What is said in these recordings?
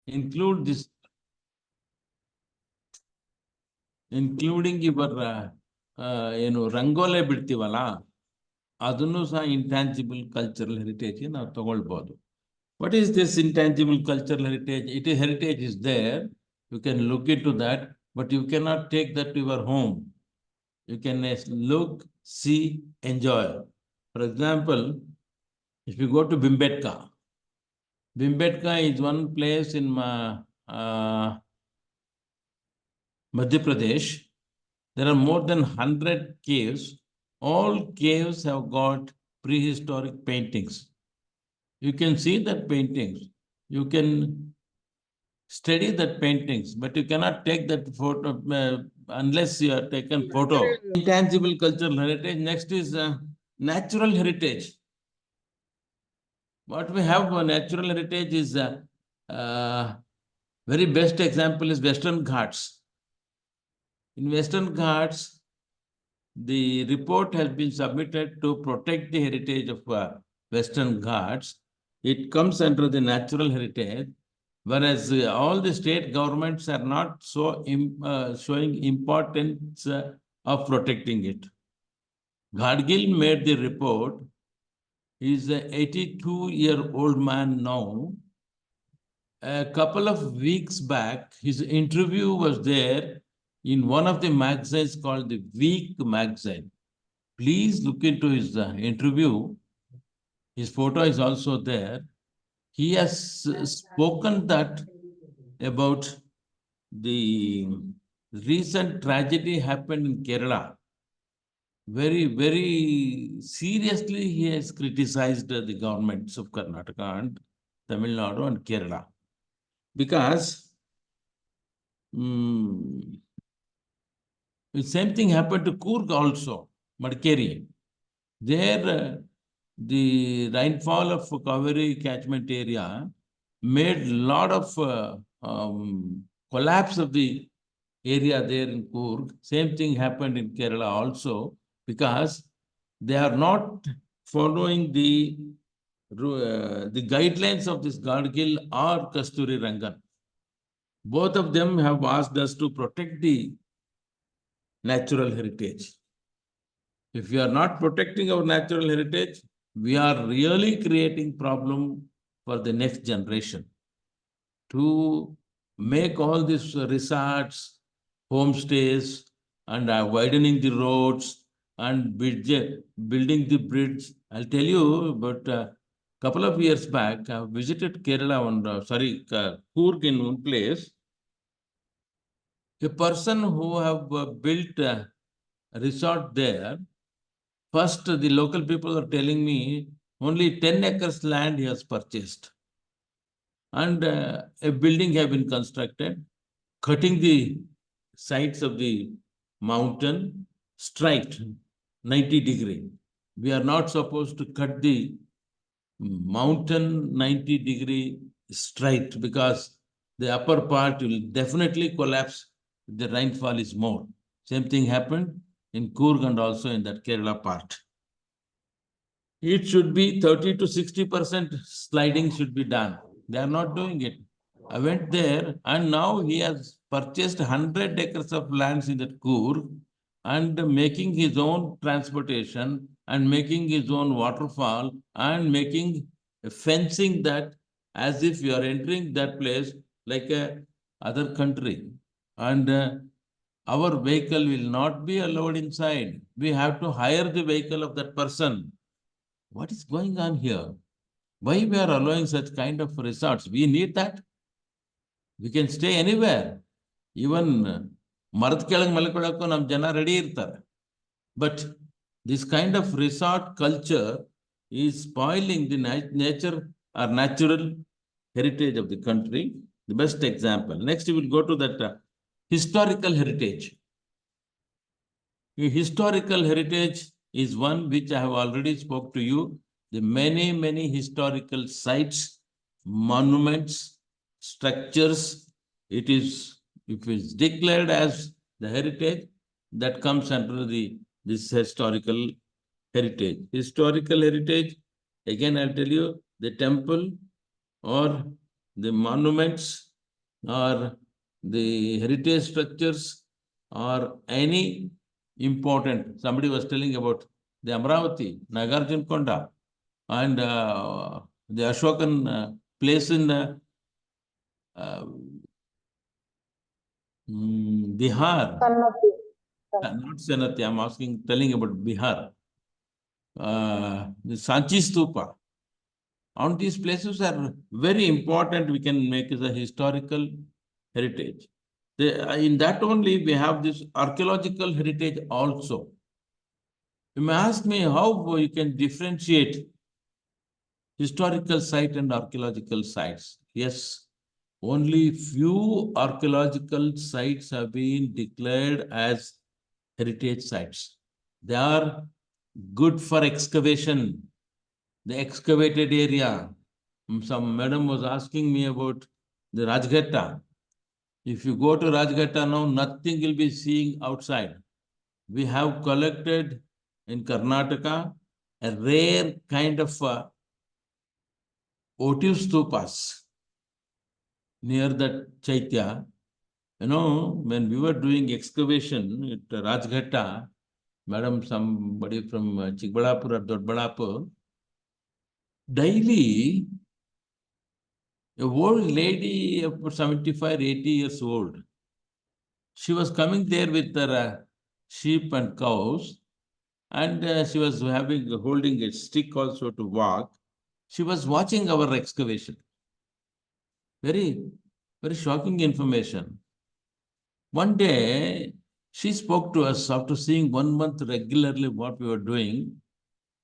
include this, including your, ರಂಗೋಲೆ ಬಿಡ್ತೀವಲ್ಲ, ಅದನ್ನು ಸಹ intangible cultural heritage ನಾವು ತಗೊಳ್ಬೋದು. What is this intangible cultural heritage? Heritage is there. You can look into that, but you cannot take that to your home. You can look, see, enjoy. For example, if you go to Bhimbetka is one place in Madhya Pradesh. There are more than 100 caves. All caves have got prehistoric paintings. You can see that paintings. You can study that paintings, but you cannot take that photo unless you have taken photo. Intangible cultural heritage. Next is natural heritage. What we have for natural heritage is very best example is Western Ghats. In Western Ghats, the report has been submitted to protect the heritage of Western Ghats. It comes under the natural heritage, whereas all the state governments are not so showing importance of protecting it. Gadgil made the report. He's an 82-year-old man now. A couple of weeks back, his interview was there in one of the magazines called the Week magazine. Please look into his interview. His photo is also there. He has spoken that about the recent tragedy happened in Kerala. Very, very seriously, he has criticized the governments of Karnataka and Tamil Nadu and Kerala. Because the same thing happened to Coorg also, Madikeri. There, the rainfall of Kaveri catchment area made a lot of collapse of the area there in Coorg. Same thing happened in Kerala also, because they are not following the guidelines of this Gadgil or Kasturi Rangan. Both of them have asked us to protect the natural heritage. If we are not protecting our natural heritage, we are really creating problem for the next generation. To make all these resorts, homestays, and widening the roads and building the bridge. I'll tell you, but a couple of years back, I visited Kerala, Coorg in one place. A person who have built a resort there, first the local people are telling me only 10 acres land he has purchased. And a building have been constructed, cutting the sides of the mountain straight, 90 degree. We are not supposed to cut the mountain 90 degree straight, because the upper part will definitely collapse if the rainfall is more. Same thing happened in Coorg and also in that Kerala part. It should be 30 to 60% sliding should be done. They are not doing it. I went there, and now he has purchased 100 acres of lands in that Coorg and making his own transportation and making his own waterfall and making fencing that as if you are entering that place like a other country. And our vehicle will not be allowed inside. We have to hire the vehicle of that person. What is going on here? Why we are allowing such kind of resorts? We need that. We can stay anywhere. Even Marat Kelang Malakolako nam jana ready irtare. But this kind of resort culture is spoiling the nature or natural heritage of the country. The best example. Next, we will go to that historical heritage. The historical heritage is one which I have already spoke to you. The many, many historical sites, monuments, structures, it is, if it's declared as the heritage, that comes under this historical heritage. Historical heritage, again, I'll tell you, the temple or the monuments or the heritage structures or any important. Somebody was telling about the Amravati, Nagarjun Konda, and the Ashokan place in uh, Bihar. Kannati. Not Senati, I'm asking, telling about Bihar. The Sanchi Stupa. All these places are very important. We can make as a historical heritage. In that only we have this archaeological heritage also. You may ask me how you can differentiate historical site and archaeological sites. Yes, only few archaeological sites have been declared as heritage sites. They are good for excavation. The excavated area. Some madam was asking me about the Rajghata. If you go to Rajghata now, nothing will be seeing outside. We have collected in Karnataka a rare kind of votive stupas near that Chaitya. You know, when we were doing excavation at Rajghata, madam, somebody from Chikbalapur or Dodbalapur, daily a old lady about 75, 80 years old. She was coming there with her sheep and cows, and she was holding a stick also to walk. She was watching our excavation. Very, very shocking information. One day, she spoke to us after seeing 1 month regularly what we were doing.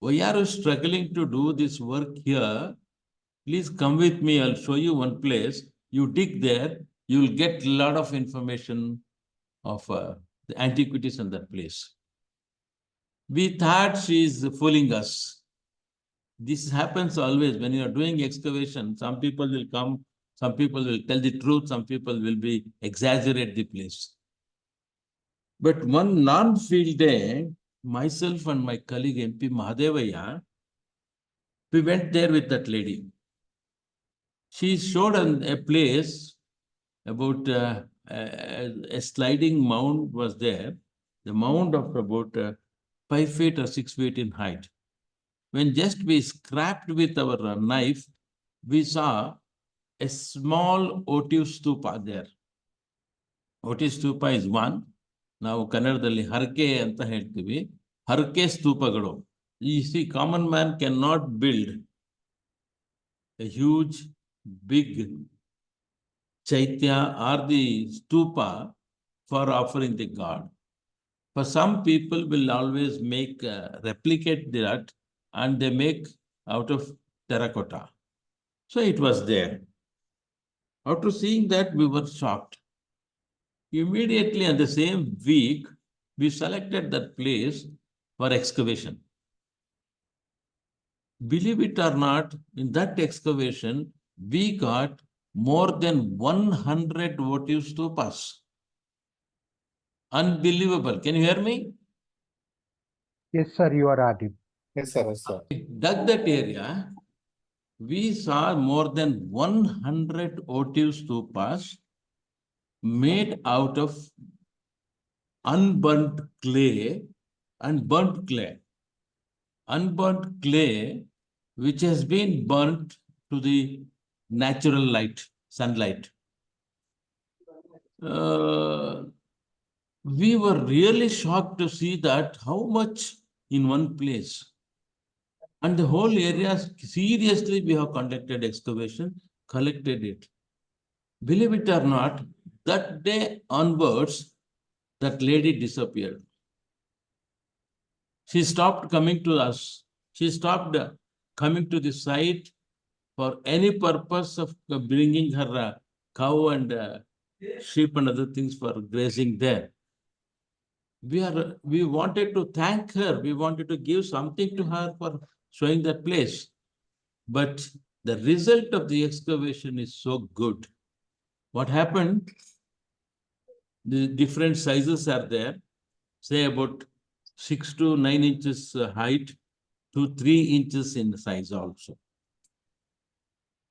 Why are you struggling to do this work here? Please come with me. I'll show you one place. You dig there, you'll get a lot of information of the antiquities in that place. We thought she is fooling us. This happens always when you are doing excavation. Some people will come, some people will tell the truth, some people will be exaggerate the place. But one non-field day, myself and my colleague MP Mahadevaya, we went there with that lady. She showed a place about a sliding mound was there, the mound of about 5 feet or 6 feet in height. When just we scrapped with our knife, we saw a small votive stupa there. Votive stupa is one. ನಾವು ಕನ್ನಡದಲ್ಲಿ ಹರಕೆ ಅಂತ ಹೇಳ್ತೀವಿ. ಹರಕೆ ಸ್ತೂಪಗಳು. You see, common man cannot build a huge, big chaitya or the stupa for offering the god. For some people will always make, replicate that, and they make out of terracotta. So it was there. After seeing that, we were shocked. Immediately on the same week, we selected that place for excavation. Believe it or not, in that excavation, we got more than 100 votive stupas. Unbelievable. Can you hear me? Yes, sir, you are audible. Yes, sir. Yes, sir. Dug that area, we saw more than 100 votive stupas made out of unburnt clay and burnt clay. Unburnt clay, which has been burnt to the natural light, sunlight. We were really shocked to see that how much in one place. And the whole area, seriously, we have conducted excavation, collected it. Believe it or not, that day onwards, that lady disappeared. She stopped coming to us. She stopped coming to the site for any purpose of bringing her cow and sheep and other things for grazing there. We wanted to thank her. We wanted to give something to her for showing that place. But the result of the excavation is so good. What happened? The different sizes are there, say about 6 to 9 inches height to 3 inches in size also.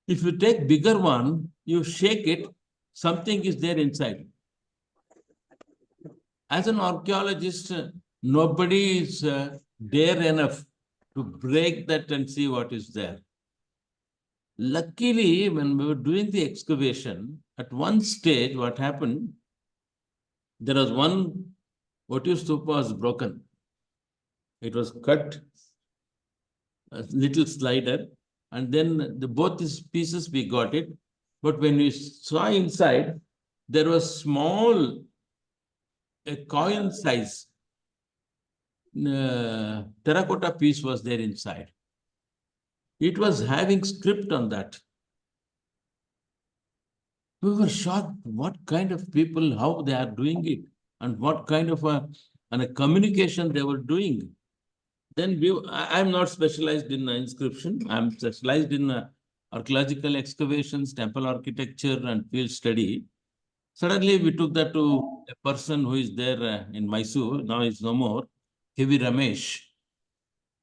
If you take bigger one, you shake it, something is there inside. As an archaeologist, nobody is dare enough to break that and see what is there. Luckily, when we were doing the excavation, at one stage, what happened, there was one votive stupa was broken. It was cut, a little slider, and then both these pieces we got it. But when we saw inside, there was small, a coin size terracotta piece was there inside. It was having script on that. We were shocked what kind of people, how they are doing it, and what kind of a communication they were doing. Then I'm not specialized in inscription. I'm specialized in archaeological excavations, temple architecture, and field study. Suddenly, we took that to a person who is there in Mysore. Now he's no more. K.V. Ramesh.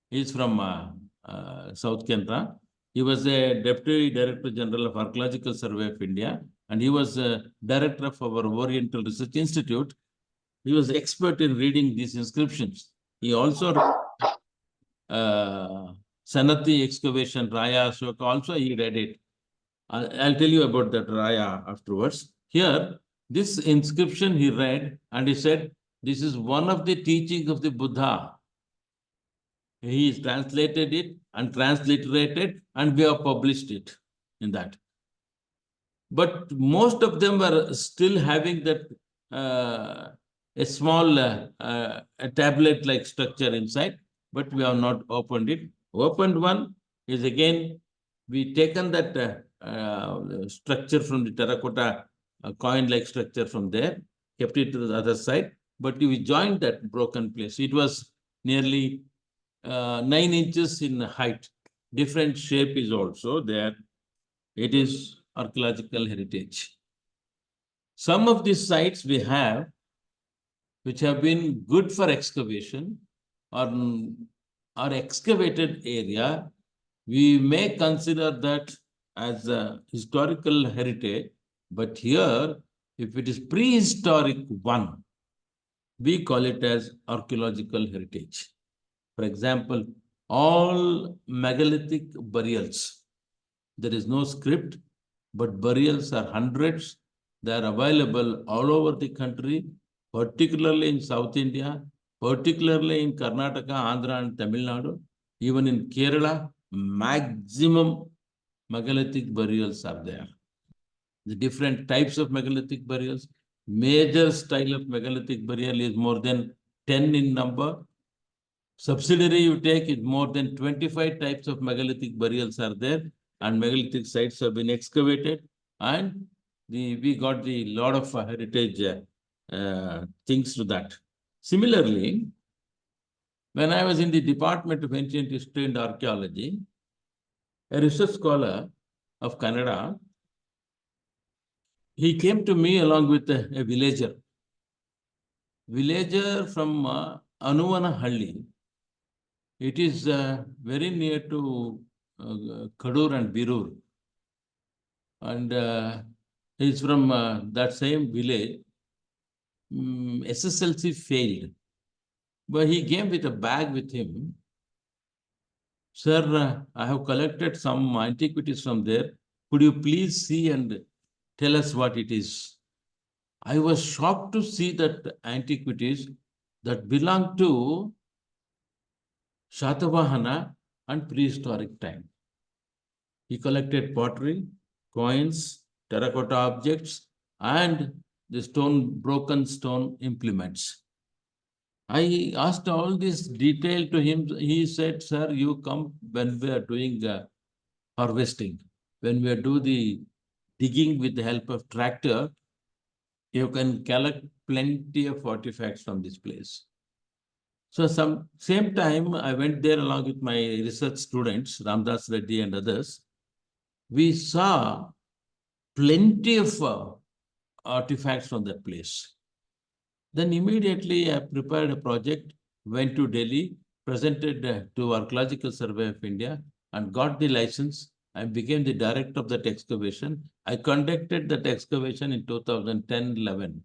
He's from South Canara. He was a Deputy Director General of Archaeological Survey of India, and he was a Director of our Oriental Research Institute. He was expert in reading these inscriptions. He also Sanati excavation, Raya Ashoka, also he read it. I'll tell you about that Raya afterwards. Here, this inscription he read, and he said, this is one of the teachings of the Buddha. He translated it and transliterated, and we have published it in that. But most of them were still having that a small a tablet-like structure inside, but we have not opened it. Opened one is again, we taken that structure from the terracotta coin-like structure from there, kept it to the other side, but we joined that broken place. It was nearly 9 inches in height. Different shape is also there. It is archaeological heritage. Some of these sites we have, which have been good for excavation, or excavated area, we may consider that as a historical heritage. But here, if it is prehistoric one, we call it as archaeological heritage. For example, all megalithic burials, there is no script, but burials are hundreds. They are available all over the country, particularly in South India, particularly in Karnataka, Andhra, and Tamil Nadu. Even in Kerala, maximum megalithic burials are there. The different types of megalithic burials, major style of megalithic burial is more than 10 in number. Subsidiary you take is more than 25 types of megalithic burials are there, and megalithic sites have been excavated, and we got the lot of heritage things to that. Similarly, when I was in the Department of Ancient History and Archaeology, a research scholar of Canada, he came to me along with a villager from Anuvanahalli. It is very near to Kadur and Birur. And he's from that same village. SSLC failed, but he came with a bag with him. Sir, I have collected some antiquities from there. Could you please see and tell us what it is? I was shocked to see that antiquities that belong to Shatavahana and prehistoric time. He collected pottery, coins, terracotta objects, and the broken stone implements. I asked all this detail to him. He said, sir, you come when we are doing harvesting. When we do the digging with the help of tractor, you can collect plenty of artifacts from this place. So same time, I went there along with my research students, Ramdas Reddy and others. We saw plenty of artifacts from that place. Then immediately I prepared a project, went to Delhi, presented to Archaeological Survey of India, and got the license I became the director of that excavation. I conducted that excavation in 2010-11.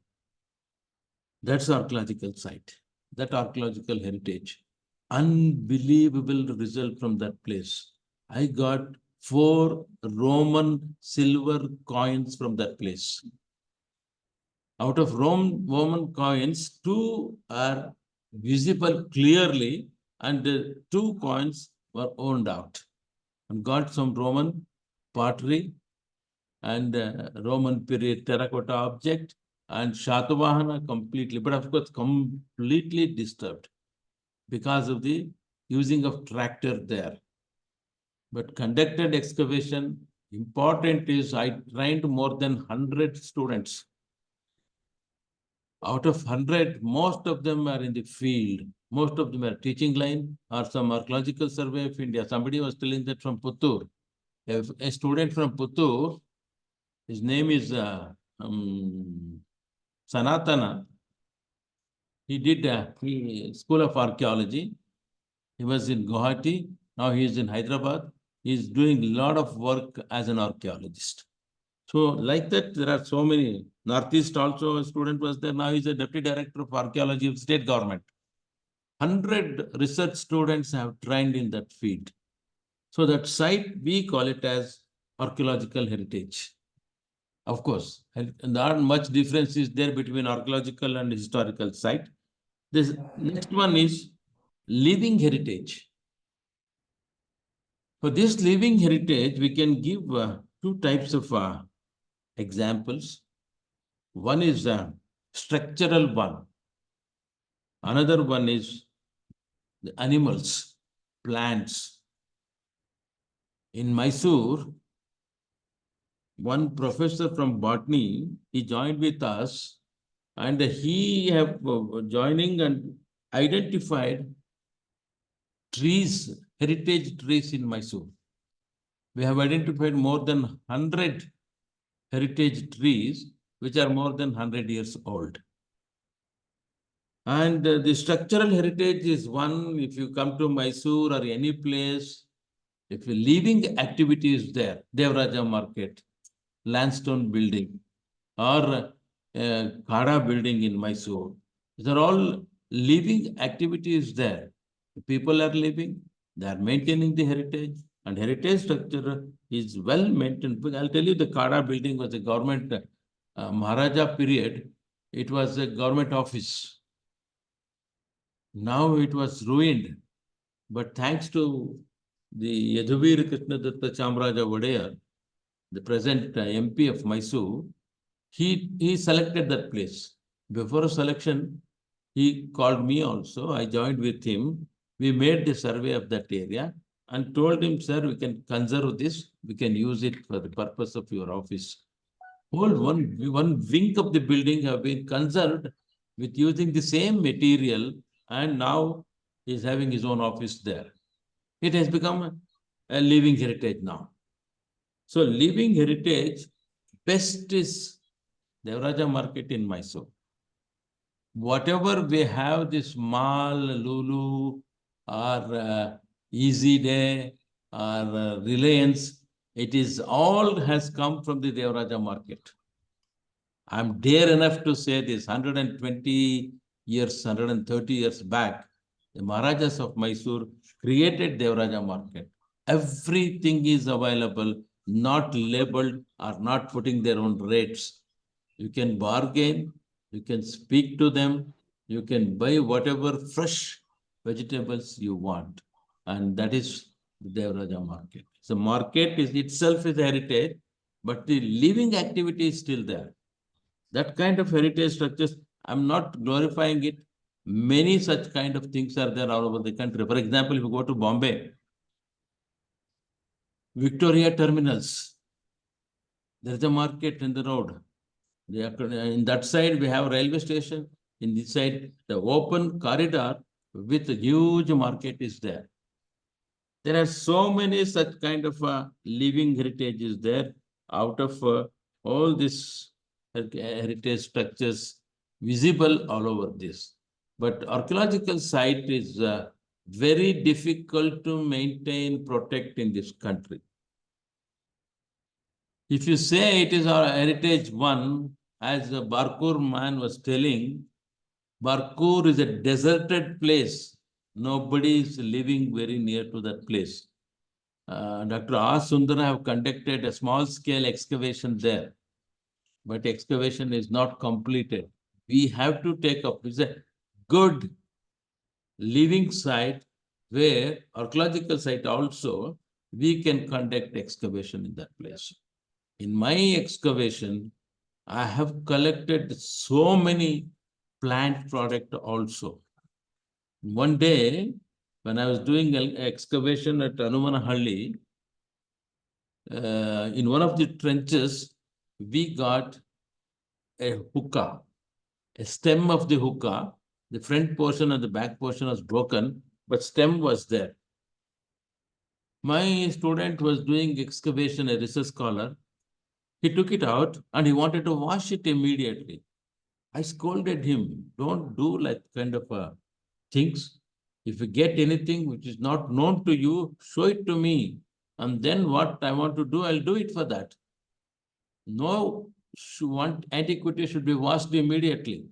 That's archaeological site, that archaeological heritage. Unbelievable result from that place. I got 4 Roman silver coins from that place. Out of Roman coins, 2 are visible clearly, and 2 coins were owned out. And got some Roman pottery and Roman period terracotta object and Shatavahana completely, but of course completely disturbed because of the using of tractor there. But conducted excavation, important is I trained more than 100 students. Out of 100, most of them are in the field. Most of them are teaching line or some archaeological survey of India. Somebody was telling that from Puttur. A student from Puttur, his name is Sanatana. He did School of Archaeology. He was in Guwahati. Now he is in Hyderabad. He is doing a lot of work as an archaeologist. So like that, there are so many. Northeast also a student was there. Now he's a deputy director of archaeology of state government. 100 research students have trained in that field. So that site, we call it as archaeological heritage. Of course, and not much difference is there between archaeological and historical site. This next one is living heritage. For this living heritage, we can give 2 types of examples. One is structural one. Another one is the animals, plants. In Mysore, one professor from botany, he joined with us, and he have joining and identified trees, heritage trees in Mysore. We have identified more than 100 heritage trees, which are more than 100 years old. And the structural heritage is one, if you come to Mysore or any place, if a living activity is there, Devaraja Market, Lansdowne building, or Khada building in Mysore, these are all living activities there. People are living, they are maintaining the heritage, and heritage structure is well maintained. I'll tell you, the Khada building was a government, Maharaja period, it was a government office. Now it was ruined, but thanks to the Yaduvir Krishnadatta Chamraja Vadeyar, the present MP of Mysore, he selected that place. Before selection, he called me also. I joined with him. We made the survey of that area and told him, sir, we can conserve this. We can use it for the purpose of your office. Whole one wing of the building have been conserved with using the same material, and now he is having his own office there. It has become a living heritage now. So living heritage, best is Devaraja Market in Mysore. Whatever we have, this Mall, Lulu, or Easy Day, or Reliance, it is all has come from the Devaraja Market. I'm dare enough to say this, 120 years, 130 years back, the Maharajas of Mysore created Devaraja Market. Everything is available, not labeled or not putting their own rates. You can bargain, you can speak to them, you can buy whatever fresh vegetables you want. And that is the Devaraja Market. So market is itself is heritage, but the living activity is still there. That kind of heritage structures, I'm not glorifying it. Many such kind of things are there all over the country. For example, if you go to Bombay, Victoria terminals, there is a market in the road. In that side, we have a railway station. In this side, the open corridor with a huge market is there. There are so many such kind of living heritages there out of all these heritage structures visible all over this. But archaeological site is very difficult to maintain, protect in this country. If you say it is our heritage one, as the Barkur man was telling, Barkur is a deserted place. Nobody is living very near to that place. Dr. R. Sundara have conducted a small-scale excavation there, but excavation is not completed. We have to take up. It's a good living site where archaeological site also we can conduct excavation in that place. In my excavation, I have collected so many plant product also. One day, when I was doing excavation at Anumanahalli, in one of the trenches, we got a hookah, a stem of the hookah. The front portion and the back portion was broken, but stem was there. My student was doing excavation, a research scholar. He took it out and he wanted to wash it immediately. I scolded him, don't do like kind of things. If you get anything which is not known to you, show it to me. And then what I want to do, I'll do it for that. No antiquity should be washed immediately.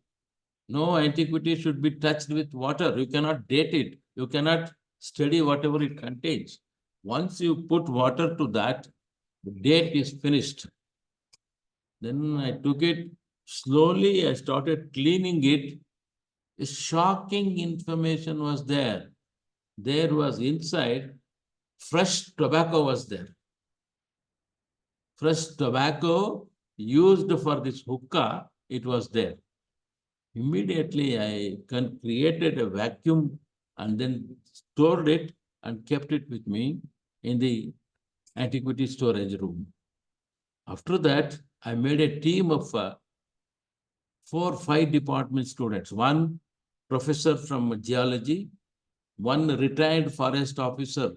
No antiquity should be touched with water. You cannot date it. You cannot study whatever it contains. Once you put water to that, the date is finished. Then I took it slowly. I started cleaning it. A shocking information was there. There was inside, fresh tobacco was there. Fresh tobacco used for this hookah, it was there. Immediately, I created a vacuum and then stored it and kept it with me in the antiquity storage room. After that, I made a team of 4 or 5 department students. One professor from geology, one retired forest officer.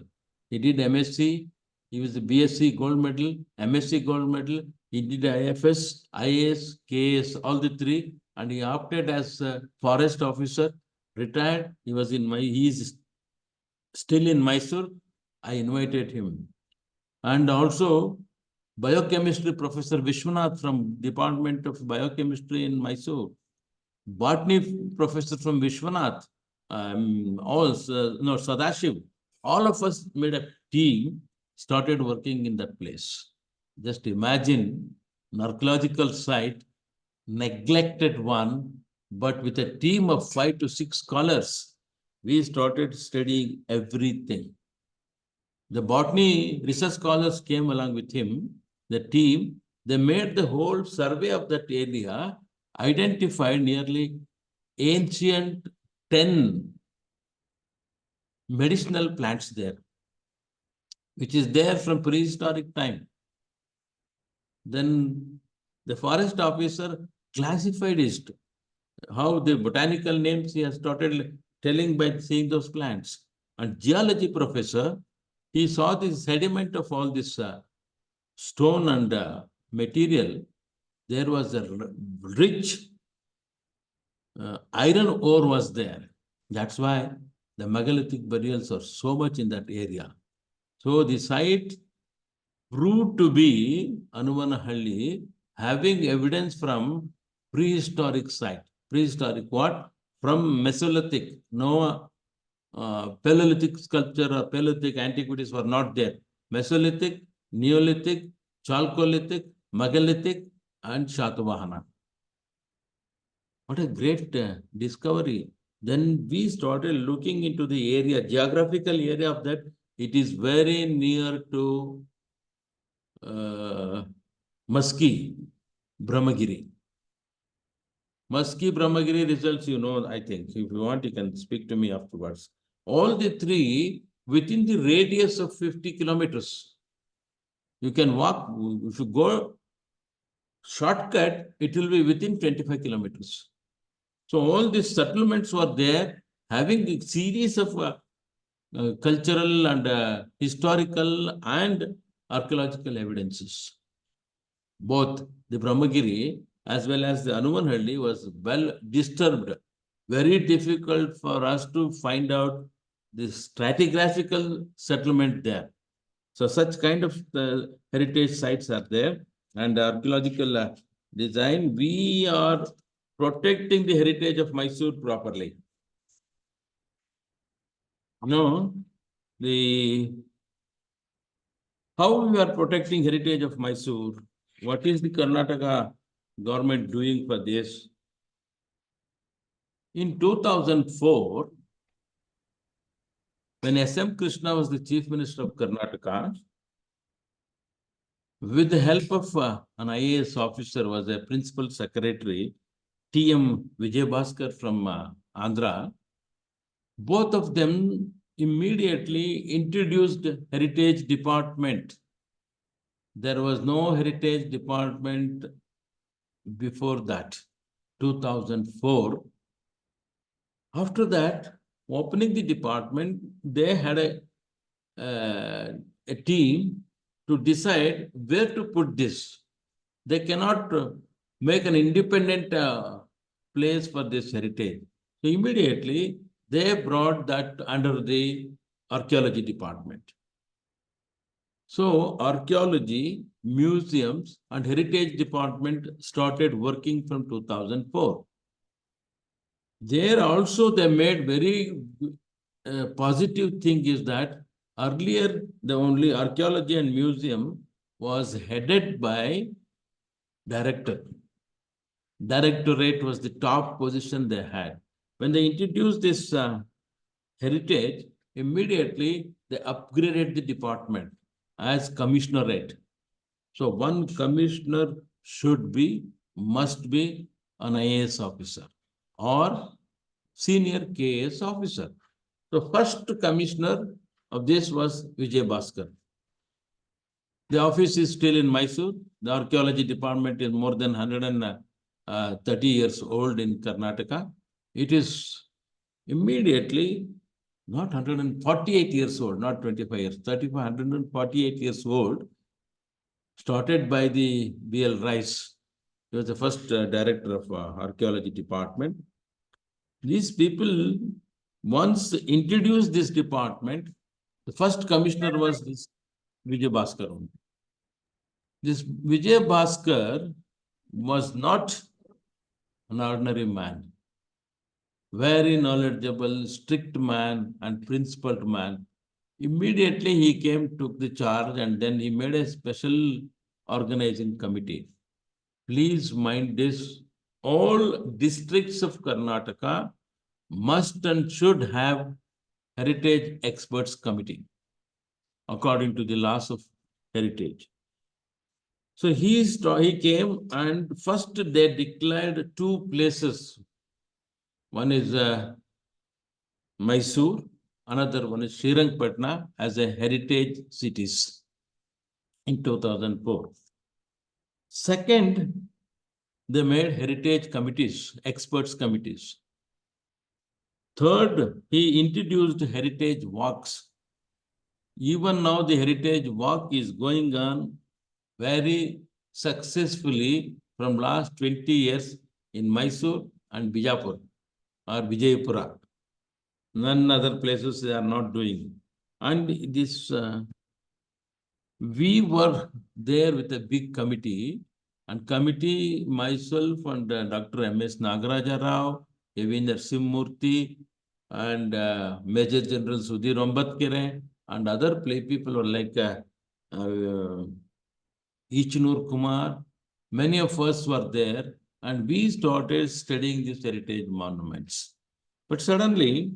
He did MSc, he was a BSc gold medal, MSc gold medal. He did IFS, IAS, KS, all the 3. And he opted as a forest officer, retired. He is still in Mysore. I invited him. And also biochemistry professor Vishwanath from Department of Biochemistry in Mysore. Botany professor from Vishwanath, Sadashiv. All of us made a team, started working in that place. Just imagine an archaeological site, neglected one, but with a team of 5 to 6 scholars, we started studying everything. The botany research scholars came along with him, the team. They made the whole survey of that area, identified nearly ancient 10 medicinal plants there, which is there from prehistoric time. Then the forest officer classified it, how the botanical names he has started telling by seeing those plants. And geology professor, he saw the sediment of all this stone and material. There was a rich iron ore was there. That's why the megalithic burials are so much in that area. So the site proved to be Anumanahalli, having evidence from prehistoric site. Prehistoric what? From Mesolithic. No Paleolithic sculpture or Paleolithic antiquities were not there. Mesolithic, Neolithic, Chalcolithic, Megalithic, and Shatavahana. What a great discovery. Then we started looking into the area, geographical area of that. It is very near to Maski, Brahmagiri. Maski, Brahmagiri results, you know, I think. If you want, you can speak to me afterwards. All the 3 within the radius of 50 kilometers. You can walk, if you go shortcut, it will be within 25 kilometers. So all these settlements were there, having a series of cultural and historical and archaeological evidences. Both the Brahmagiri as well as the Anumanhalli was well disturbed. Very difficult for us to find out the stratigraphical settlement there. So such kind of heritage sites are there, and archaeological design, we are protecting the heritage of Mysore properly. No, how we are protecting heritage of Mysore? What is the Karnataka government doing for this? In 2004, when S.M. Krishna was the Chief Minister of Karnataka, with the help of an IAS officer, was a Principal Secretary, T.M. Vijay from Andhra, both of them immediately introduced Heritage Department. There was no Heritage Department before that, 2004. After that, opening the department, they had a team to decide where to put this. They cannot make an independent place for this heritage. So immediately, they brought that under the archaeology department. So archaeology, museums, and heritage department started working from 2004. There also they made very positive thing is that earlier the only archaeology and museum was headed by director. Directorate was the top position they had. When they introduced this heritage, immediately they upgraded the department as commissionerate. So one commissioner must be an IAS officer or senior KS officer. The first commissioner of this was Vijay Bhaskar. The office is still in Mysore. The archaeology department is more than 130 years old in Karnataka. It is immediately not 148 years old, not 25 years, 148 years old, started by the B.L. Rice. He was the first director of archaeology department. These people, once introduced this department, the first commissioner was this Vijay Bhaskar. This Vijay Bhaskar was not an ordinary man. Very knowledgeable, strict man and principled man. Immediately he came, took the charge, and then he made a special organizing committee. Please mind this, all districts of Karnataka must and should have heritage experts committee according to the laws of heritage. So he came, and first they declared two places. One is Mysore, another one is Srirangpatna as a heritage cities in 2004. Second, they made heritage committees, experts committees. Third, he introduced heritage walks. Even now, the heritage walk is going on very successfully from last 20 years in Mysore and Bijapur or Vijaypura. None other places they are not doing. And this, we were there with a big committee, and committee, myself and Dr. M.S. Nagaraja Rao, Evinder Simurthy, and Major General Sudhir Ambatkere, and other play people were like Ichnur Kumar. Many of us were there, and we started studying these heritage monuments. But suddenly,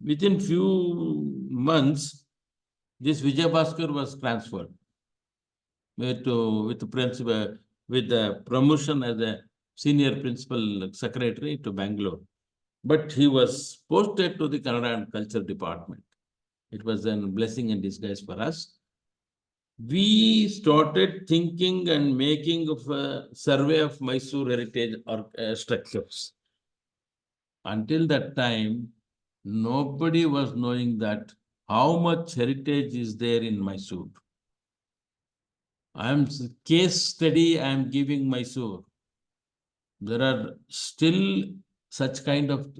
within few months, this Vijay Bhaskar was transferred with the promotion as a senior principal secretary to Bangalore. But he was posted to the Kannada and Culture Department. It was a blessing in disguise for us. We started thinking and making of a survey of Mysore heritage structures. Until that time, nobody was knowing that how much heritage is there in Mysore. Case study I am giving Mysore. There are still such kind of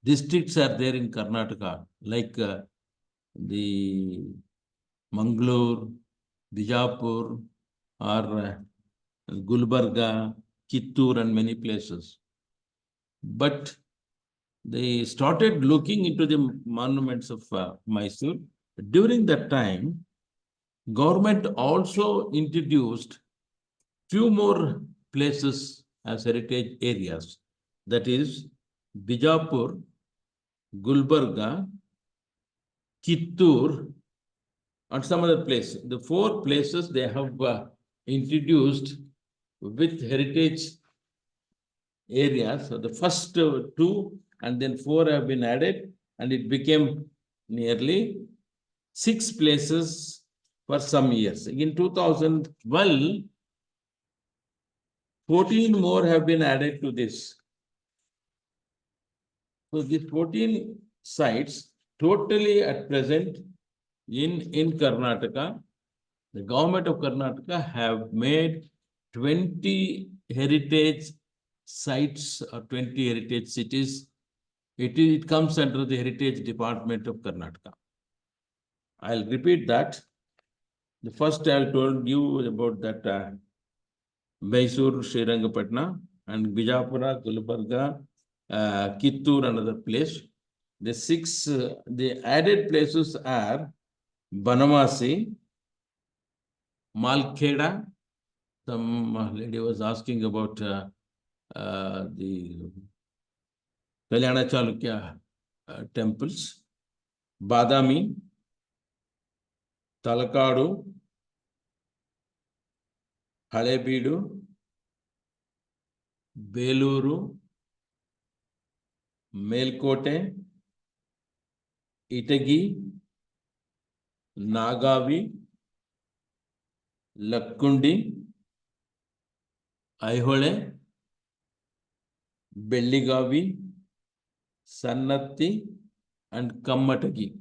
districts are there in Karnataka, like the Mangalore, Bijapur, or Gulbarga, Kittur, and many places. But they started looking into the monuments of Mysore. During that time, government also introduced few more places as heritage areas. That is Bijapur, Gulbarga, Kittur, and some other place. The four places they have introduced with heritage areas. So the first two and then four have been added, and it became nearly 6 places for some years. In 2012, 14 more have been added to this. So these 14 sites totally at present in Karnataka, the government of Karnataka have made 20 heritage sites or 20 heritage cities. It comes under the Heritage Department of Karnataka. I'll repeat that. The first I told you about that Mysore, Srirangapatna, and Bijapura, Gulbarga, Kittur, another place. The added places are Banavasi, Malkheda. Some lady was asking about the Kalyana Chalukya temples, Badami, Talakadu, Halebeedu, Beluru, Melkote, Itagi, Nagavi, Lakkundi, Aihole, Belligavi, Sannatti, and Kammatagi.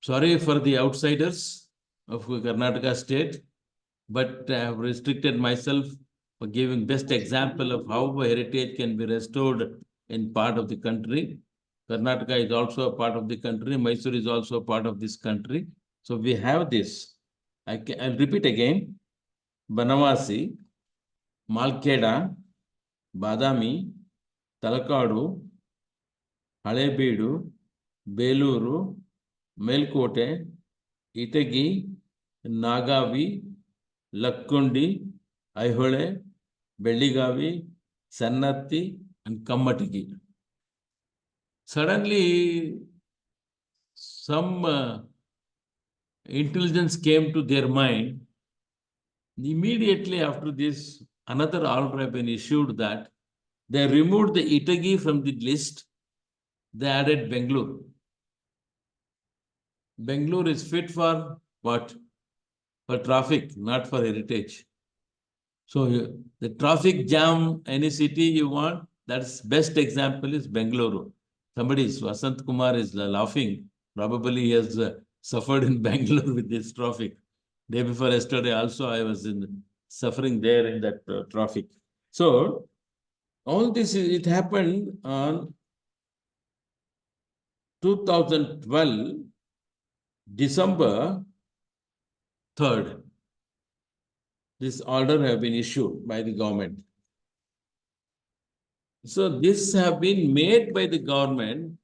Sorry for the outsiders of Karnataka state, but I have restricted myself for giving best example of how heritage can be restored in part of the country. Karnataka is also a part of the country. Mysore is also a part of this country. So we have this. I'll repeat again. Banavasi, Malkheda, Badami, Talakadu, Halebeedu, Beluru, Melkote, Itagi, Nagavi, Lakkundi, Aihole, Belligavi, Sannatti, and Kammatigi. Suddenly, some intelligence came to their mind. Immediately after this, another order had been issued that they removed the Itagi from the list. They added Bangalore. Bangalore is fit for what? For traffic, not for heritage. So the traffic jam, any city you want, that's best example is Bangalore. Somebody, Vasant Kumar is laughing. Probably he has suffered in Bangalore with this traffic. Day before yesterday also I was suffering there in that traffic. So all this, it happened on 2012, December 3rd. This order have been issued by the government. So this have been made by the government,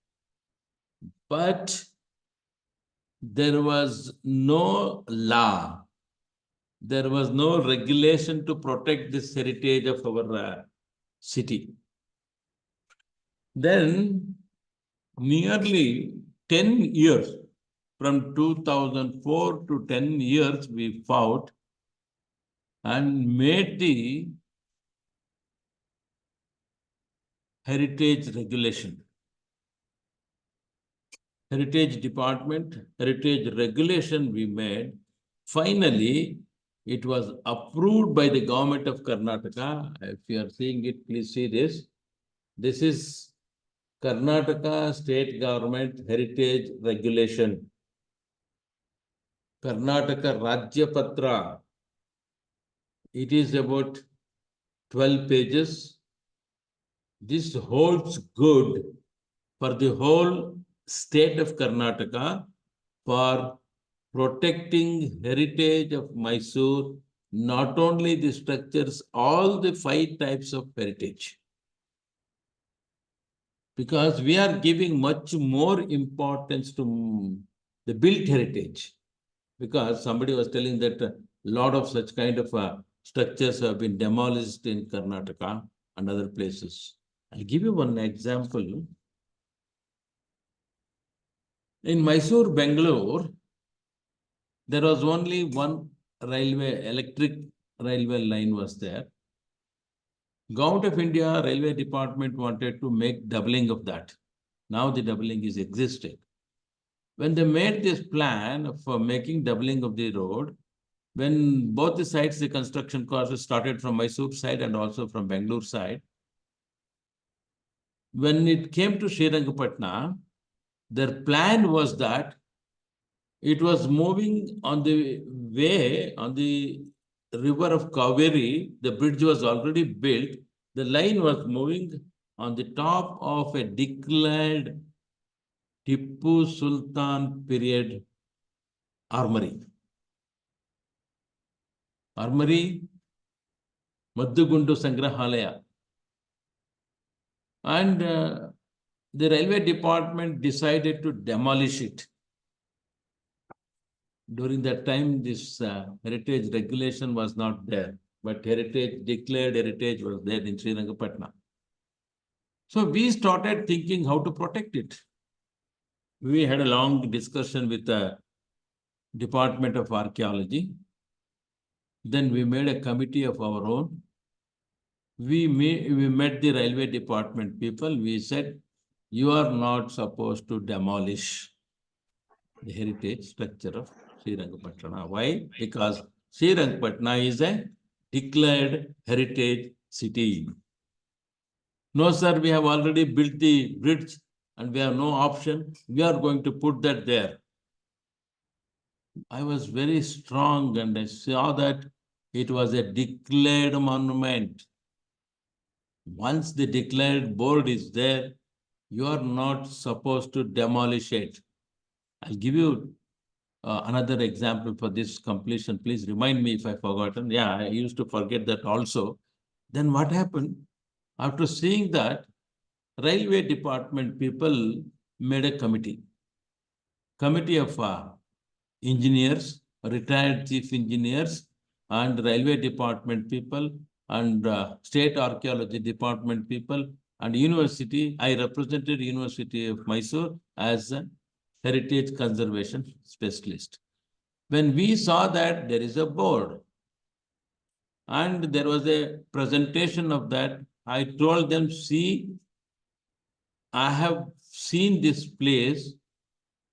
but there was no law. There was no regulation to protect this heritage of our city. Then nearly 10 years, from 2004 to 10 years, we fought and made the heritage regulation. Heritage department, heritage regulation we made. Finally, it was approved by the government of Karnataka. If you are seeing it, please see this. This is Karnataka state government heritage regulation. Karnataka Rajya Patra. It is about 12 pages. This holds good for the whole state of Karnataka for protecting heritage of Mysore, not only the structures, all the 5 types of heritage. Because we are giving much more importance to the built heritage. Because somebody was telling that a lot of such kind of structures have been demolished in Karnataka and other places. I'll give you one example. In Mysore, Bangalore, there was only one railway, electric railway line was there. Government of India Railway Department wanted to make doubling of that. Now the doubling is existed. When they made this plan for making doubling of the road, when both the sides, the construction costs started from Mysore side and also from Bangalore side, when it came to Srirangapatna, their plan was that it was moving on the way, on the river of Kaveri, the bridge was already built, the line was moving on the top of a declared Tipu Sultan period armory. Armory, Maddugundu Sangrahalaya. And the railway department decided to demolish it. During that time, this heritage regulation was not there, but heritage, declared heritage was there in Srirangapatna. So we started thinking how to protect it. We had a long discussion with the Department of Archaeology. Then we made a committee of our own. We met the railway department people. We said, you are not supposed to demolish the heritage structure of Srirangapatna. Why? Because Srirangapatna is a declared heritage city. No, sir, we have already built the bridge and we have no option. We are going to put that there. I was very strong and I saw that it was a declared monument. Once the declared board is there, you are not supposed to demolish it. I'll give you another example for this completion. Please remind me if I've forgotten. Yeah, I used to forget that also. Then what happened? After seeing that, railway department people made a committee of engineers, retired chief engineers, and railway department people, and state archaeology department people, and university. I represented University of Mysore as a heritage conservation specialist. When we saw that there is a board and there was a presentation of that, I told them, see, I have seen this place.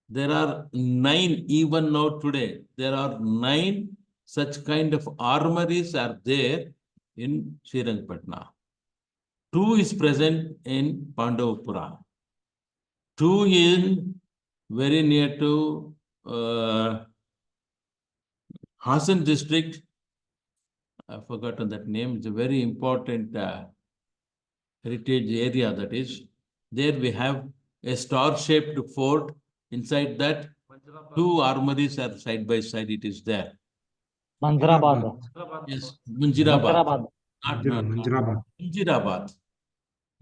There are 9, even now today, there are 9 such kind of armories are there in Srirangapatna. 2 is present in Pandavapura. 2 in very near to Hassan district. I've forgotten that name. It's a very important heritage area that is. There we have a star-shaped fort. Inside that, 2 armories are side by side. It is there. Manzarabad. Yes, Munjirabad. Manjirabad. Munjirabad.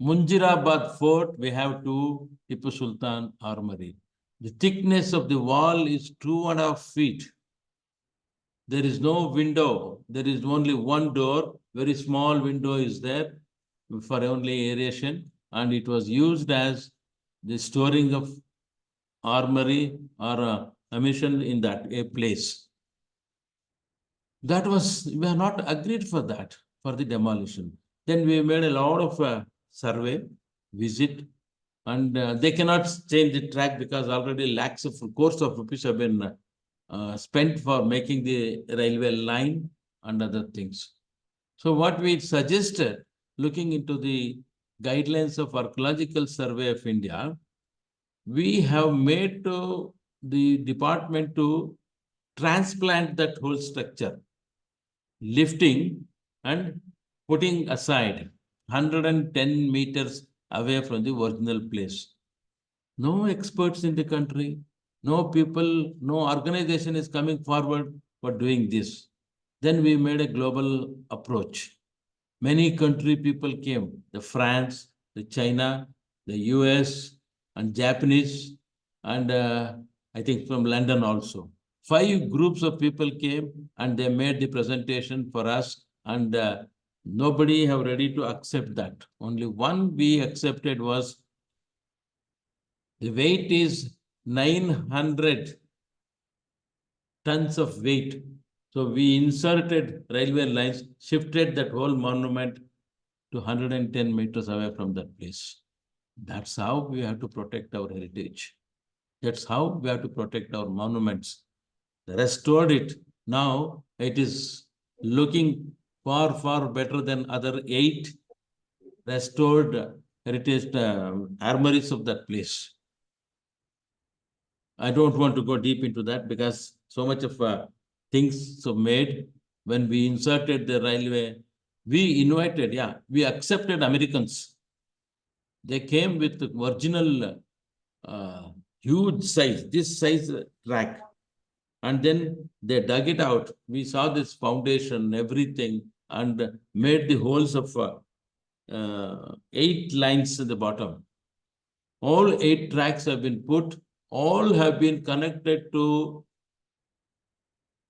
Munjirabad fort, we have 2 Tipu Sultan armory. The thickness of the wall is 2.5 feet. There is no window. There is only one door. Very small window is there for only aeration. And it was used as the storing of armory or ammunition in that place. That was, we are not agreed for that, for the demolition. Then we made a lot of survey, visit, and they cannot change the track because already lakhs of crores of rupees have been spent for making the railway line and other things. So what we suggested, looking into the guidelines of Archaeological Survey of India, we have made to the department to transplant that whole structure, lifting and putting aside 110 meters away from the original place. No experts in the country, No people, no organization is coming forward for doing this. Then we made a global approach. Many country people came, the France, the China, the US, and Japanese, and I think from London also. 5 groups of people came and they made the presentation for us, and nobody have ready to accept that. Only one we accepted was the weight is 900 tons of weight. So we inserted railway lines, shifted that whole monument to 110 meters away from that place. That's how we have to protect our heritage. That's how we have to protect our monuments. Restored it. Now it is looking far, far better than other 8 restored heritage armories of that place. I don't want to go deep into that because so much of things so made when we inserted the railway. We invited, we accepted Americans. They came with the original huge size, this size track. And then they dug it out. We saw this foundation, everything, and made the holes of 8 lines at the bottom. All 8 tracks have been put. All have been connected to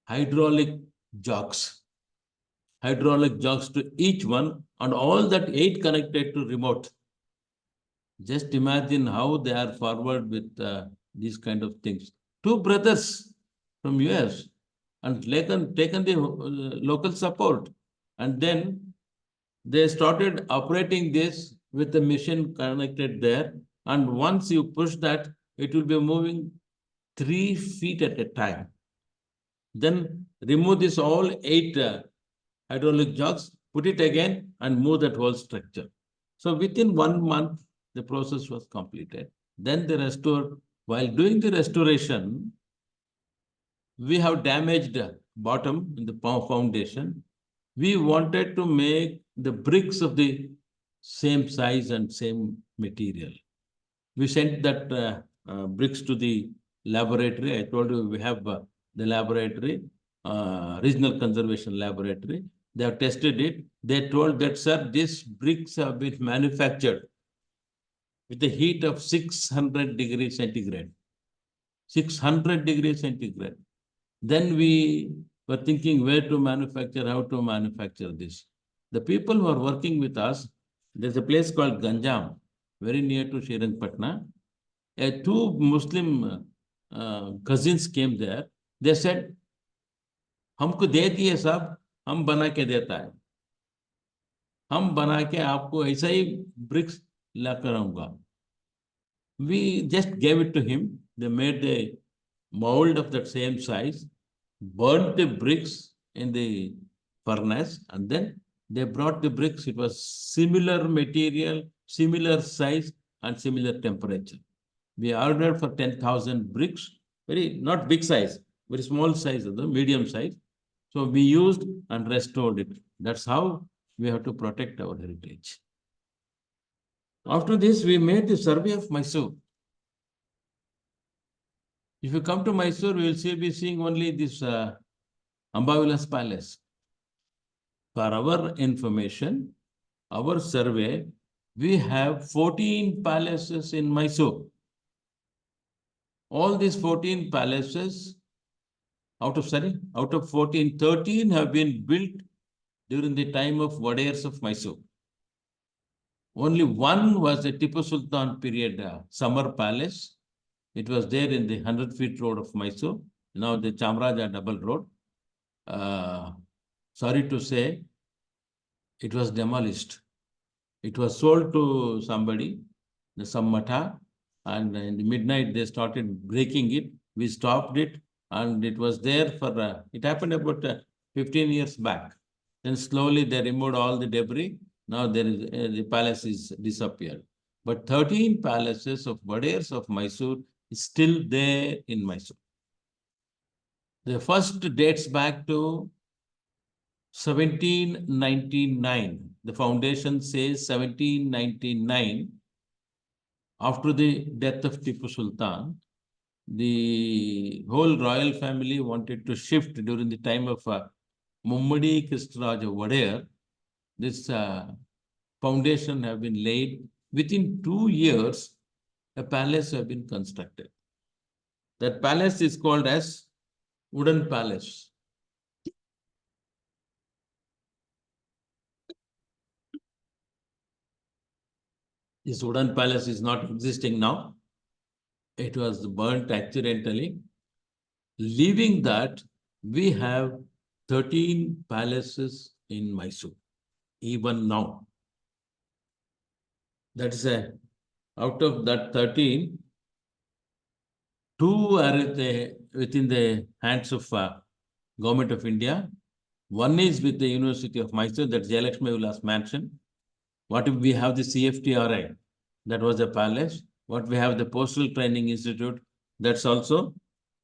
hydraulic jogs. Hydraulic jogs to each one, and all that 8 connected to remote. Just imagine how they are forward with these kind of things. 2 brothers from US and taken the local support. And then they started operating this with the machine connected there. And once you push that, it will be moving 3 feet at a time. Then remove this all 8 hydraulic jogs, put it again and move that whole structure. So within 1 month, the process was completed. Then they restored. While doing the restoration, we have damaged the bottom in the foundation. We wanted to make the bricks of the same size and same material. We sent that bricks to the laboratory. I told you we have the laboratory, regional conservation laboratory. They have tested it. They told that, sir, these bricks have been manufactured with the heat of 600 degrees centigrade. 600 degrees centigrade. Then we were thinking where to manufacture, how to manufacture this. The people who are working with us, there's a place called Ganjam, very near to Srirangpatna. 2 Muslim cousins came there. They said, हमको दे दिए सब, हम बना के देता है. हम बना के आपको ऐसा ही bricks ला कर आऊंगा. We just gave it to him. They made the mold of that same size, burnt the bricks in the furnace, and then they brought the bricks. It was similar material, similar size, and similar temperature. We ordered for 10,000 bricks, very not big size, very small size, the medium size. So we used and restored it. That's how we have to protect our heritage. After this, we made the survey of Mysore. If you come to Mysore, we will be seeing only this Ambavilas Palace. For our information, our survey, we have 14 palaces in Mysore. All these 14 palaces, out of 14, 13 have been built during the time of Wadairs of Mysore. Only one was the Tipu Sultan period summer palace. It was there in the 100 feet road of Mysore, now the Chamraja double road. Sorry to say, it was demolished. It was sold to somebody, some matha, and in the midnight they started breaking it. We stopped it, and it was there for, it happened about 15 years back. Then slowly they removed all the debris. Now there is the palace is disappeared. But 13 palaces of Wadairs of Mysore is still there in Mysore. The first dates back to 1799. The foundation says 1799. After the death of Tipu Sultan, the whole royal family wanted to shift during the time of Mummadi Krishnaraja Wadeyar. This foundation have been laid. Within 2 years, a palace have been constructed. That palace is called as Wooden Palace. This wooden palace is not existing now. It was burnt accidentally. Leaving that, we have 13 palaces in Mysore, even now. That is out of that 13, 2 are within the hands of Government of India. One is with the University of Mysore, that's Jayalakshmi Vilas Mansion. What if we have the CFTRI? That was a palace. What we have the Postal Training Institute, that's also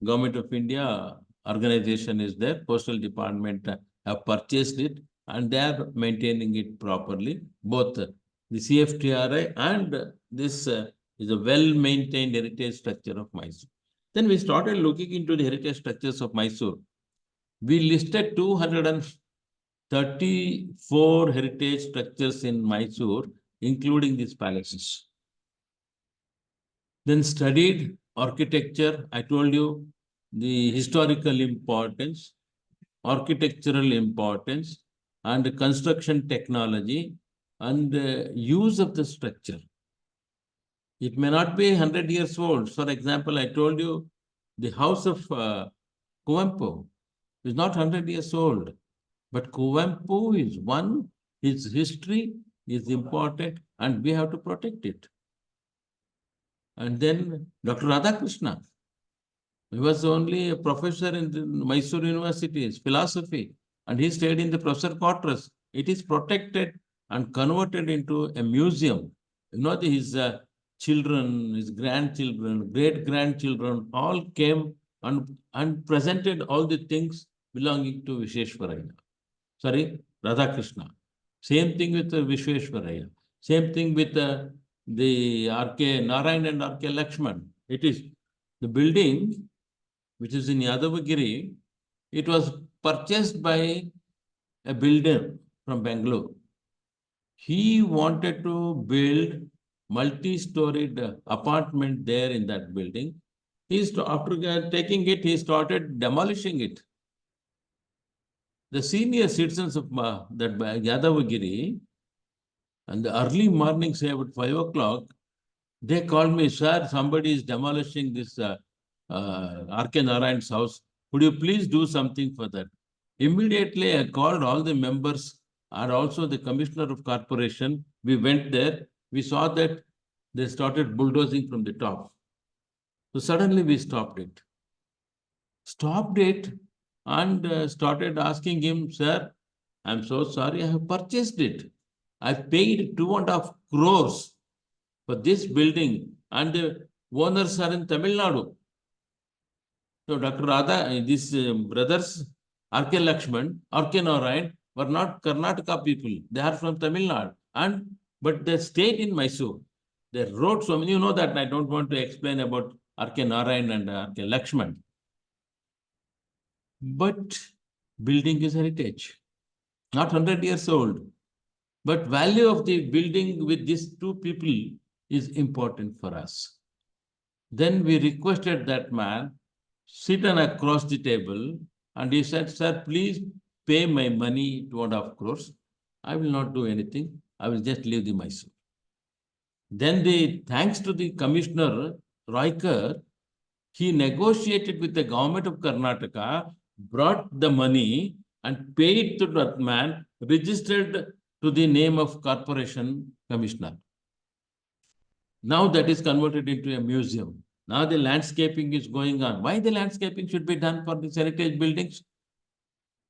Government of India organization is there. Postal Department have purchased it and they are maintaining it properly. Both the CFTRI and this is a well-maintained heritage structure of Mysore. Then we started looking into the heritage structures of Mysore. We listed 234 heritage structures in Mysore, including these palaces. Then studied architecture. I told you the historical importance, architectural importance, and construction technology, and use of the structure. It may not be 100 years old. For example, I told you the house of Kuvempu is not 100 years old. But Kuvempu is one, his history is important, and we have to protect it. And then Dr. Radhakrishna, he was only a professor in the Mysore University's philosophy, and he stayed in the professor quarters. It is protected and converted into a museum. You know, his children, his grandchildren, great-grandchildren all came and presented all the things belonging to Visheshwaraya. Sorry, Radhakrishna. Same thing with Vishweshwaraya. Same thing with the R.K. Narayan and R.K. Lakshman. It is the building which is in Yadavagiri. It was purchased by a builder from Bangalore. He wanted to build multi-storied apartment there in that building. After taking it, he started demolishing it. The senior citizens of that Yadavagiri, and the early morning, say about 5 o'clock, they called me, sir, somebody is demolishing this R.K. Narayan's house. Could you please do something for that? Immediately, I called all the members and also the commissioner of corporation. We went there. We saw that they started bulldozing from the top. So suddenly we stopped it. And started asking him, sir, I'm so sorry, I have purchased it. I paid 2.5 crores for this building and the owners are in Tamil Nadu. So Dr. Radha, these brothers, R.K. Lakshman, R.K. Narayan, were not Karnataka people. They are from Tamil Nadu. But they stayed in Mysore. They wrote so many, you know that I don't want to explain about R.K. Narayan and R.K. Lakshman. But building is heritage, not 100 years old. But value of the building with these two people is important for us. Then we requested that man sit across the table and he said, sir, please pay my money 2.5 crores. I will not do anything. I will just leave the Mysore. Then thanks to the commissioner, Roykar, he negotiated with the government of Karnataka, brought the money and paid to that man, registered to the name of corporation commissioner. Now that is converted into a museum. Now the landscaping is going on. Why the landscaping should be done for these heritage buildings?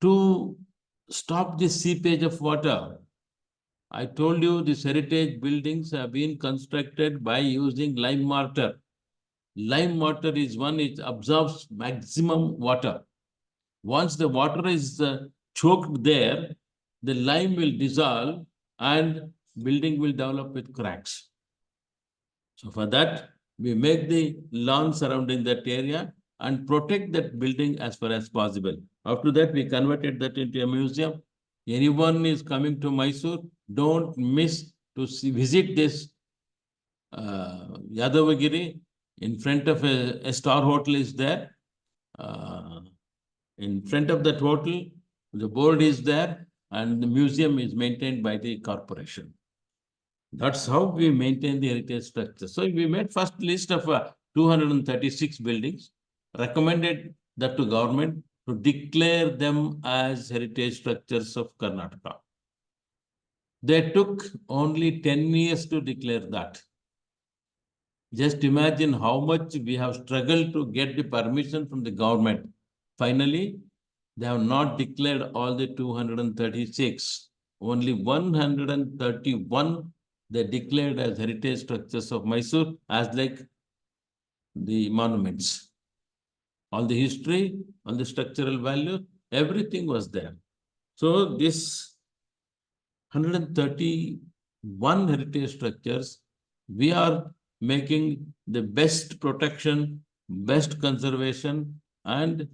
To stop the seepage of water. I told you these heritage buildings have been constructed by using lime mortar. Lime mortar is one, it absorbs maximum water. Once the water is choked there, the lime will dissolve and building will develop with cracks. So for that, we make the lawn surrounding that area and protect that building as far as possible. After that, we converted that into a museum. Anyone is coming to Mysore, don't miss to visit this Yadavagiri. In front of a star hotel is there. In front of that hotel, the board is there and the museum is maintained by the corporation. That's how we maintain the heritage structure. So we made first list of 236 buildings, recommended that to government to declare them as heritage structures of Karnataka. They took only 10 years to declare that. Just imagine how much we have struggled to get the permission from the government. Finally, they have not declared all the 236. Only 131 they declared as heritage structures of Mysore, as like the monuments. All the history, all the structural value, everything was there. So this 131 heritage structures, we are making the best protection, best conservation, and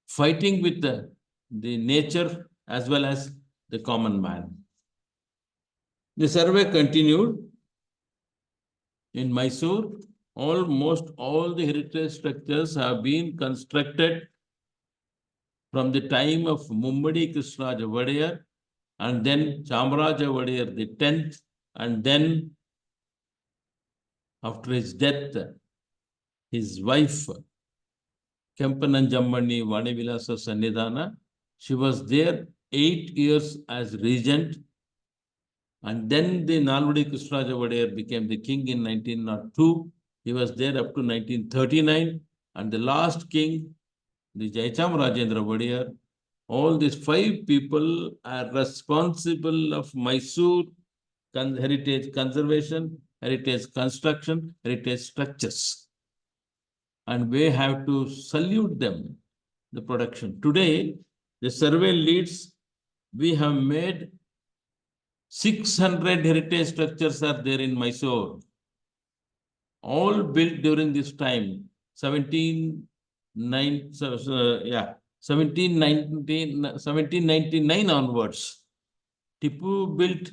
fighting with the nature as well as the common man. The survey continued in Mysore. Almost all the heritage structures have been constructed from the time of Mummadi Krishnaja Vadiyar, and then Chamaraja Vadiyar the 10th, and then after his death, his wife, Kempananjammani Vanivilasa Sannidhana, she was there 8 years as regent, and then the Nalvadi Krishnaja Vadiyar became the king in 1902. He was there up to 1939, and the last king, the Jaicham Rajendra Vadiyar. All these 5 people are responsible of Mysore heritage conservation, heritage construction, heritage structures. And we have to salute them, the production. Today, the survey leads, we have made 600 heritage structures are there in Mysore. All built during this time, 1799 onwards. Tipu built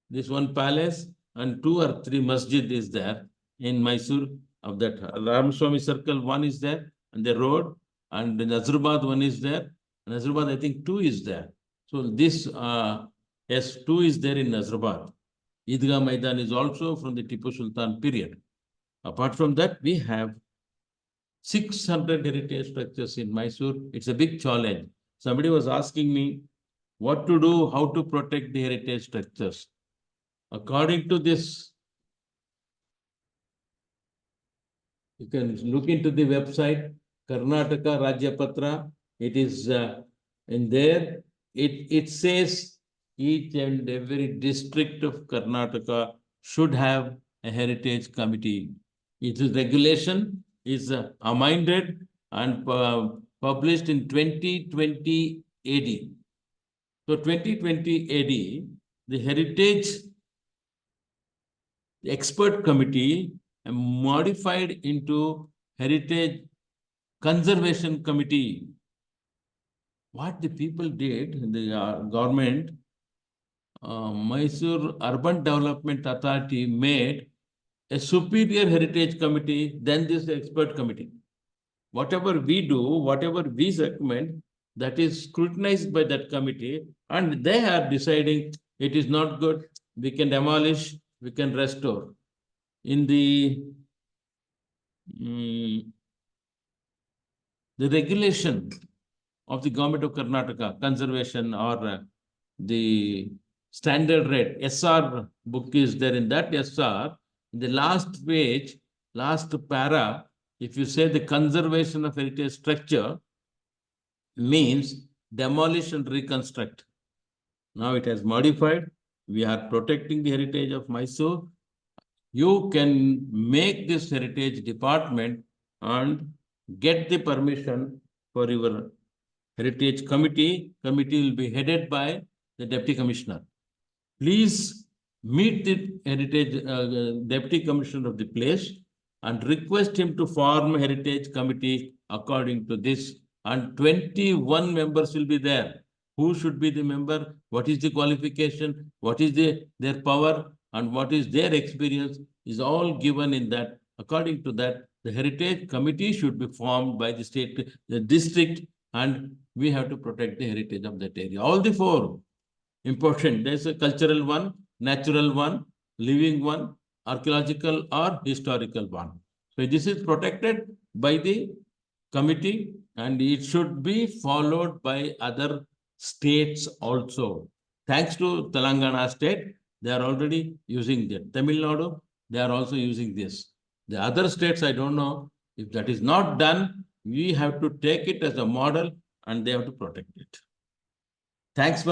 this one palace and 2 or 3 masjid is there in Mysore of that. Ramaswamy Circle, 1 is there, and the road, and in Nazrubad 1 is there. In Nazrubad, I think 2 is there. So this, yes, 2 is there in Nazrubad. Idgah Maidan is also from the Tipu Sultan period. Apart from that, we have 600 heritage structures in Mysore. It's a big challenge. Somebody was asking me what to do, how to protect the heritage structures. According to this, you can look into the website, Karnataka Rajyapatra. It is in there. It says each and every district of Karnataka should have a heritage committee. It is regulation, is amended and published in 2020 AD. So 2020 AD, the heritage expert committee modified into heritage conservation committee. What the people did, the government, Mysore Urban Development Authority made a superior heritage committee than this expert committee. Whatever we do, whatever we recommend, that is scrutinized by that committee, and they are deciding it is not good, we can demolish, we can restore. In the regulation of the government of Karnataka, conservation or the standard rate, SR book is there. In that SR, in the last page, last para, if you say the conservation of heritage structure means demolish and reconstruct. Now it has modified. We are protecting the heritage of Mysore. You can make this heritage department and get the permission for your heritage committee. Committee will be headed by the deputy commissioner. Please meet the heritage deputy commissioner of the place and request him to form a heritage committee according to this. And 21 members will be there. Who should be the member? What is the qualification? What is their power? And what is their experience is all given in that. According to that, the heritage committee should be formed by the state, the district, and we have to protect the heritage of that area. All the four important. There's a cultural one, natural one, living one, archaeological or historical one. So this is protected by the committee and it should be followed by other states also. Thanks to Telangana state, they are already using that. Tamil Nadu, they are also using this. The other states, I don't know. If that is not done, we have to take it as a model and they have to protect it. Thanks for